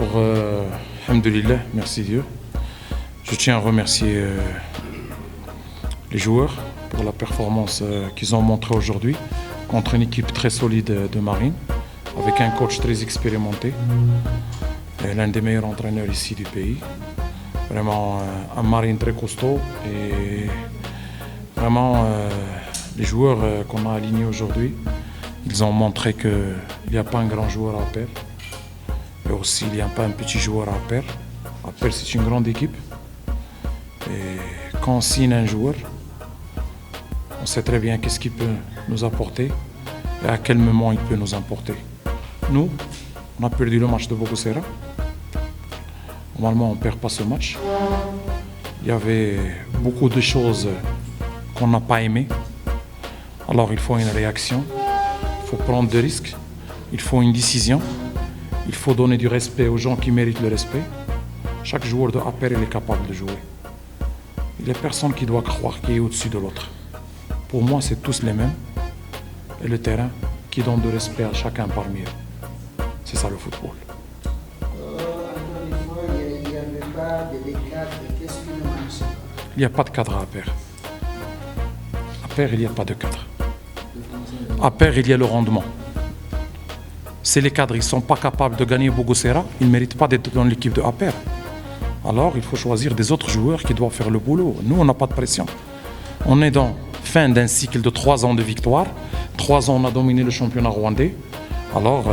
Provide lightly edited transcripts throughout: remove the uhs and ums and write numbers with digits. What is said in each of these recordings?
D'abord, alhamdoulilah, merci Dieu. Je tiens à remercier les joueurs pour la performance qu'ils ont montrée aujourd'hui contre une équipe très solide de Marine, avec un coach très expérimenté, l'un des meilleurs entraîneurs ici du pays. Vraiment un Marine très costaud et vraiment les joueurs qu'on a alignés aujourd'hui, ils ont montré qu'il n'y a pas un grand joueur à Appel. Et aussi, il n'y a pas un petit joueur à Appel. Appel, c'est une grande équipe. Et quand on signe un joueur, on sait très bien qu'est-ce qu'il peut nous apporter et à quel moment il peut nous apporter. Nous, on a perdu le match de Bogosera. Normalement, on ne perd pas ce match. Il y avait beaucoup de choses qu'on n'a pas aimées. Alors, il faut une réaction, il faut prendre des risques, il faut une décision. Il faut donner du respect aux gens qui méritent le respect. Chaque joueur de APR est capable de jouer. Il n'y a personne qui doit croire qu'il est au-dessus de l'autre. Pour moi, c'est tous les mêmes. Et le terrain qui donne du respect à chacun parmi eux. C'est ça le football. Encore une fois, il n'y avait pas de cadre. Qu'est-ce qui ne marche pas? Il n'y a pas de cadre à APR. APR, il n'y a pas de cadre. APR, il y a le rendement. Si les cadres ne sont pas capables de gagner Bogosera, ils ne méritent pas d'être dans l'équipe de APR. Alors, il faut choisir des autres joueurs qui doivent faire le boulot. Nous, on n'a pas de pression. On est dans fin d'un cycle de 3 ans de victoire. 3 ans, on a dominé le championnat rwandais. Alors,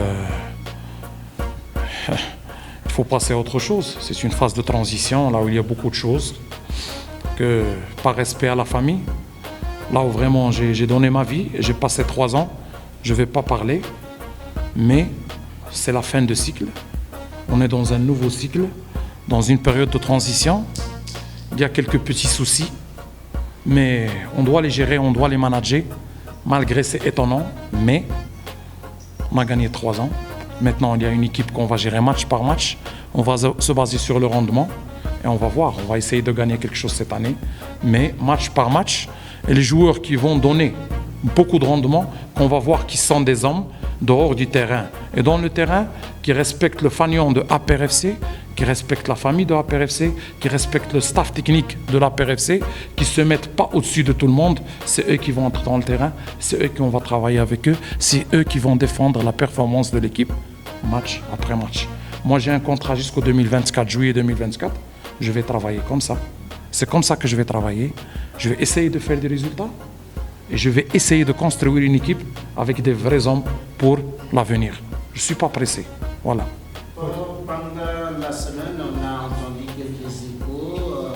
il faut passer à autre chose. C'est une phase de transition, là où il y a beaucoup de choses. Que, par respect à la famille, là où vraiment j'ai donné ma vie, j'ai passé 3 ans, je ne vais pas parler. Mais c'est la fin de cycle. On est dans un nouveau cycle, dans une période de transition. Il y a quelques petits soucis, mais on doit les gérer, on doit les manager, malgré c'est étonnant. Mais on a gagné 3 ans. Maintenant, il y a une équipe qu'on va gérer match par match. On va se baser sur le rendement et on va voir. On va essayer de gagner quelque chose cette année, mais match par match. Et les joueurs qui vont donner beaucoup de rendement, qu'on va voir qui sont des hommes dehors du terrain et dans le terrain, qui respectent le fanion de APRFC, qui respectent la famille de APRFC, qui respectent le staff technique de l'APRFC, qui ne se mettent pas au-dessus de tout le monde. C'est eux qui vont entrer dans le terrain, c'est eux qu'on va travailler avec eux, c'est eux qui vont défendre la performance de l'équipe, match après match. Moi, j'ai un contrat jusqu'au 2024, juillet 2024. Je vais travailler comme ça. C'est comme ça que je vais travailler. Je vais essayer de faire des résultats. Et je vais essayer de construire une équipe avec des vrais hommes pour l'avenir. Je ne suis pas pressé. Voilà. Pendant la semaine, on a entendu quelques échos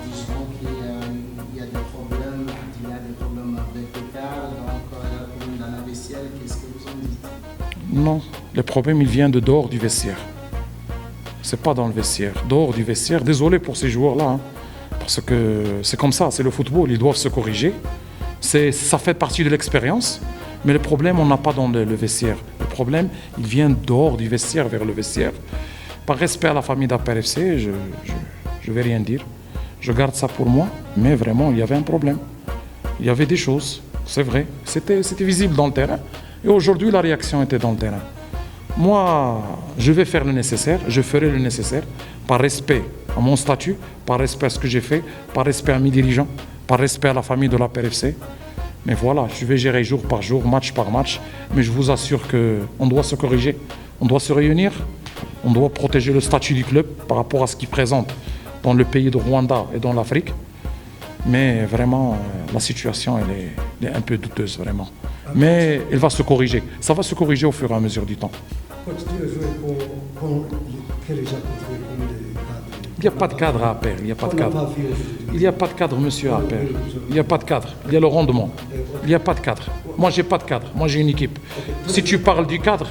disant qu'il y a des problèmes, il y a des problèmes avec le cadre, donc il y a des problèmes dans la vestiaire. Qu'est-ce que vous en dites? Non, le problème, il vient de dehors du vestiaire. Ce n'est pas dans le vestiaire. Dehors du vestiaire, désolé pour ces joueurs-là, hein, parce que c'est comme ça, c'est le football, ils doivent se corriger. Ça fait partie de l'expérience, mais le problème, on n'a pas dans le vestiaire. Le problème, il vient dehors du vestiaire vers le vestiaire. Par respect à la famille d'APRFC, je ne vais rien dire. Je garde ça pour moi, mais vraiment, il y avait un problème. Il y avait des choses, c'est vrai. C'était visible dans le terrain. Et aujourd'hui, la réaction était dans le terrain. Moi, je vais faire le nécessaire, je ferai le nécessaire, par respect à mon statut, par respect à ce que j'ai fait, par respect à mes dirigeants, par respect à la famille de l'APRFC. Mais voilà, je vais gérer jour par jour, match par match. Mais je vous assure qu'on doit se corriger. On doit se réunir. On doit protéger le statut du club par rapport à ce qu'il présente dans le pays de Rwanda et dans l'Afrique. Mais vraiment, la situation, elle est un peu douteuse, vraiment. Mais elle va se corriger. Ça va se corriger au fur et à mesure du temps. Il n'y a pas de cadre à APR, il n'y a pas de cadre. Il n'y a pas de cadre, monsieur, à APR. Il n'y a pas de cadre. Il y a le rendement. Il n'y a pas de cadre. Moi, je n'ai pas de cadre. Moi, j'ai une équipe. Si tu parles du cadre,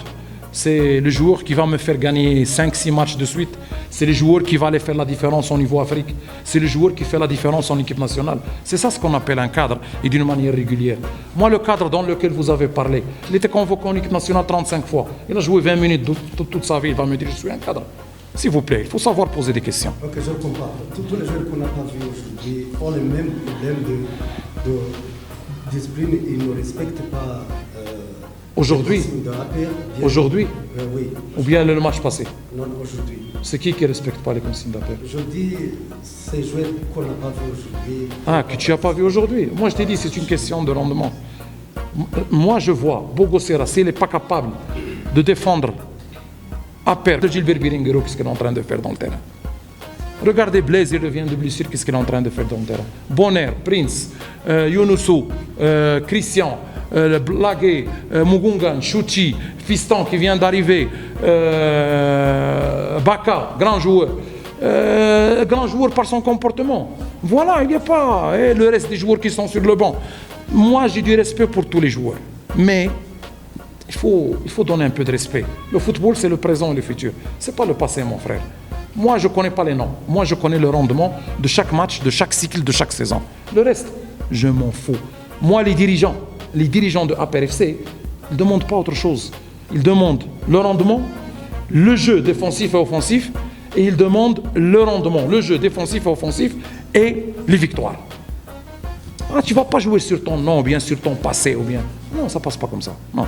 c'est le joueur qui va me faire gagner 5-6 matchs de suite. C'est le joueur qui va aller faire la différence au niveau Afrique. C'est le joueur qui fait la différence en équipe nationale. C'est ça ce qu'on appelle un cadre et d'une manière régulière. Moi, le cadre dans lequel vous avez parlé, il était convoqué en équipe nationale 35 fois. Il a joué 20 minutes toute sa vie. Il va me dire, je suis un cadre. S'il vous plaît, il faut savoir poser des questions. Ok, je comprends. Tous les joueurs qu'on n'a pas vus aujourd'hui ont le même problème de discipline. Ils ne respectent pas Aujourd'hui, aujourd'hui, oui. ou bien le match passé. Non, aujourd'hui. C'est qui ne respecte pas les consignes d'appel? Je dis, ces joueurs qu'on n'a pas vu aujourd'hui. Ah, que tu n'as pas vu aujourd'hui. Moi, je t'ai dit, c'est une question de rendement. Moi, je vois Bogosera, s'il n'est pas capable de défendre Aper, de Gilbert Biringero, qu'est-ce qu'il est en train de faire dans le terrain. Regardez Blaise, il revient de blessure, qu'est-ce qu'il est en train de faire dans le terrain. Bonner, Prince, Younoussou, Christian, Blagué, Mugungan, Chouchi, Fiston qui vient d'arriver, Baka, grand joueur par son comportement. Voilà, il n'y a pas. Et le reste des joueurs qui sont sur le banc. Moi, j'ai du respect pour tous les joueurs. Mais il faut donner un peu de respect. Le football, c'est le présent et le futur. Ce n'est pas le passé, mon frère. Moi, je ne connais pas les noms. Moi, je connais le rendement de chaque match, de chaque cycle, de chaque saison. Le reste, je m'en fous. Moi, les dirigeants de APRFC, ils ne demandent pas autre chose. Ils demandent le rendement, le jeu défensif et offensif, et ils demandent le rendement, le jeu défensif et offensif et les victoires. Ah, tu ne vas pas jouer sur ton nom ou bien sur ton passé ou bien... Non, ça ne passe pas comme ça. Non.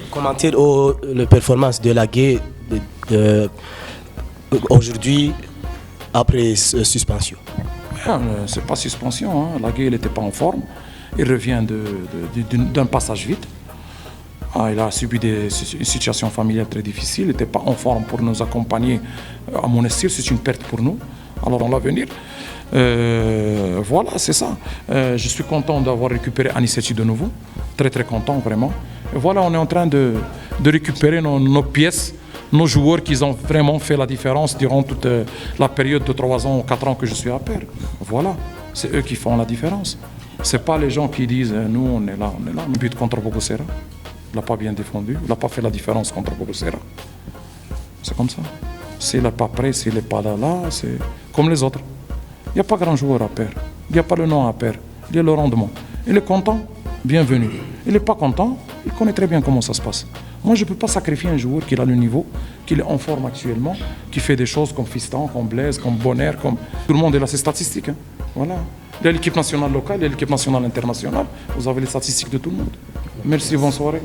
Commenter la performance de Lagué aujourd'hui après suspension. C'est pas suspension. Hein. Lagué, il n'était pas en forme. Il revient d'un passage vite. Il a subi une situation familiale très difficile. Il n'était pas en forme pour nous accompagner à Monastir. C'est une perte pour nous. Alors dans l'avenir, voilà, c'est ça. Je suis content d'avoir récupéré Anissetti de nouveau. Très très content vraiment. Et voilà, on est en train de récupérer nos pièces, nos joueurs qui ont vraiment fait la différence durant toute la période de 3 ans ou 4 ans que je suis à Père. Voilà, c'est eux qui font la différence. C'est pas les gens qui disent nous on est là. Le but contre Bogosera, il n'a pas bien défendu, il n'a pas fait la différence contre Bogosera. C'est comme ça. S'il n'est pas prêt, s'il n'est pas là, c'est comme les autres. Il n'y a pas grand joueur à perdre. Il n'y a pas le nom à perdre. Il y a le rendement. Il est content, bienvenue. Il n'est pas content, il connaît très bien comment ça se passe. Moi, je ne peux pas sacrifier un joueur qui a le niveau, qui est en forme actuellement, qui fait des choses comme Fiston, comme Blaise, comme Bonner, comme... Tout le monde a ses statistiques. Hein. Voilà. Il y a l'équipe nationale locale, il y a l'équipe nationale internationale. Vous avez les statistiques de tout le monde. Merci, bonne soirée.